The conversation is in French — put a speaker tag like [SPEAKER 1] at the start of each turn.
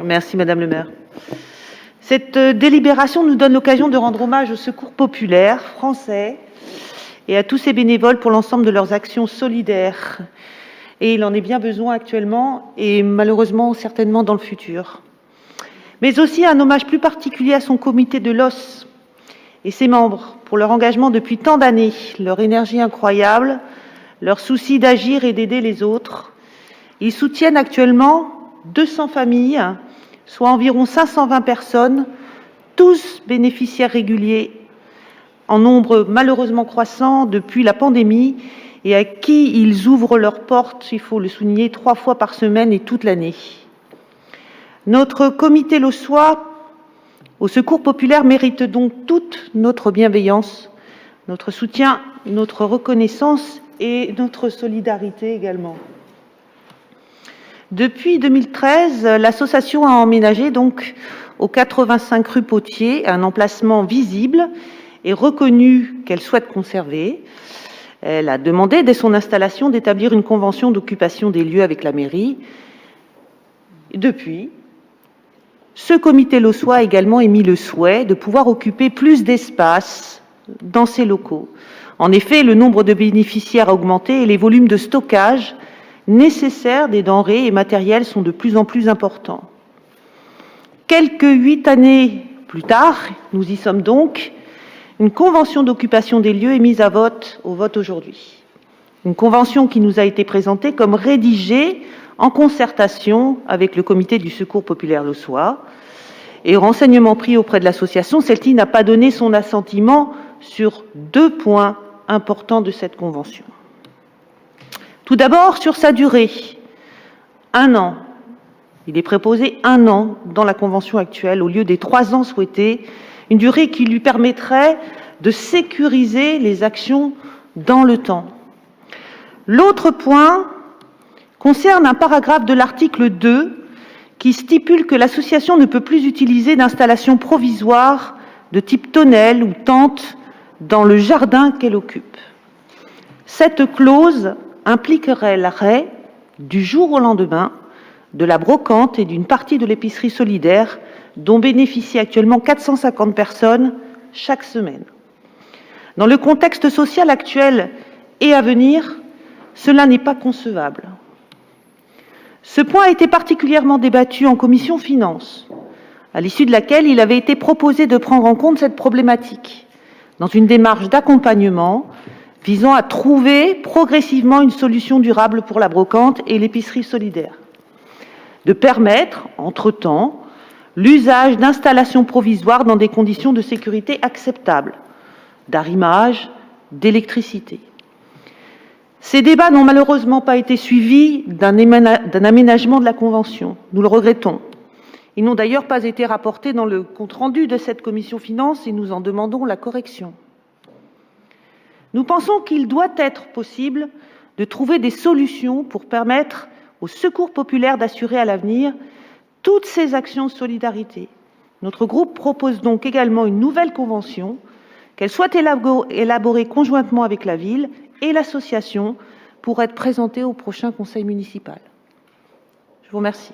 [SPEAKER 1] Merci Madame le maire. Cette délibération nous donne l'occasion de rendre hommage au secours populaire français et à tous ces bénévoles pour l'ensemble de leurs actions solidaires. Et il en est bien besoin actuellement et malheureusement certainement dans le futur. Mais aussi un hommage plus particulier à son comité de l'os et ses membres pour leur engagement depuis tant d'années, leur énergie incroyable, leur souci d'agir et d'aider les autres. Ils soutiennent actuellement 200 familles, soit environ 520 personnes, tous bénéficiaires réguliers, en nombre malheureusement croissant depuis la pandémie, et à qui ils ouvrent leurs portes, il faut le souligner, 3 fois par semaine et toute l'année. Notre comité lossois au secours populaire mérite donc toute notre bienveillance, notre soutien, notre reconnaissance et notre solidarité également. Depuis 2013, l'association a emménagé donc au 85 rue Potier, un emplacement visible et reconnu qu'elle souhaite conserver. Elle a demandé dès son installation d'établir une convention d'occupation des lieux avec la mairie. Depuis, ce comité lossois a également émis le souhait de pouvoir occuper plus d'espace dans ces locaux. En effet, le nombre de bénéficiaires a augmenté et les volumes de stockage nécessaires des denrées et matériels sont de plus en plus importants. Quelques 8 années plus tard, nous y sommes donc, une convention d'occupation des lieux est mise au vote aujourd'hui. Une convention qui nous a été présentée comme rédigée en concertation avec le comité du secours populaire lossois. Et renseignements pris auprès de l'association, celle-ci n'a pas donné son assentiment sur 2 points importants de cette convention. Tout d'abord, sur sa durée, 1 an. Il est proposé 1 an dans la convention actuelle, au lieu des 3 ans souhaités, une durée qui lui permettrait de sécuriser les actions dans le temps. L'autre point concerne un paragraphe de l'article 2 qui stipule que l'association ne peut plus utiliser d'installations provisoires de type tonnelle ou tente dans le jardin qu'elle occupe. Cette clause impliquerait l'arrêt, du jour au lendemain, de la brocante et d'une partie de l'épicerie solidaire dont bénéficient actuellement 450 personnes chaque semaine. Dans le contexte social actuel et à venir, cela n'est pas concevable. Ce point a été particulièrement débattu en commission finances, à l'issue de laquelle il avait été proposé de prendre en compte cette problématique dans une démarche d'accompagnement visant à trouver progressivement une solution durable pour la brocante et l'épicerie solidaire, de permettre, entre-temps, l'usage d'installations provisoires dans des conditions de sécurité acceptables, d'arrimage, d'électricité. Ces débats n'ont malheureusement pas été suivis d'un aménagement de la Convention. Nous le regrettons. Ils n'ont d'ailleurs pas été rapportés dans le compte-rendu de cette commission finances et nous en demandons la correction. Nous pensons qu'il doit être possible de trouver des solutions pour permettre au secours populaire d'assurer à l'avenir toutes ces actions de solidarité. Notre groupe propose donc également une nouvelle convention, qu'elle soit élaborée conjointement avec la ville et l'association pour être présentée au prochain conseil municipal. Je vous remercie.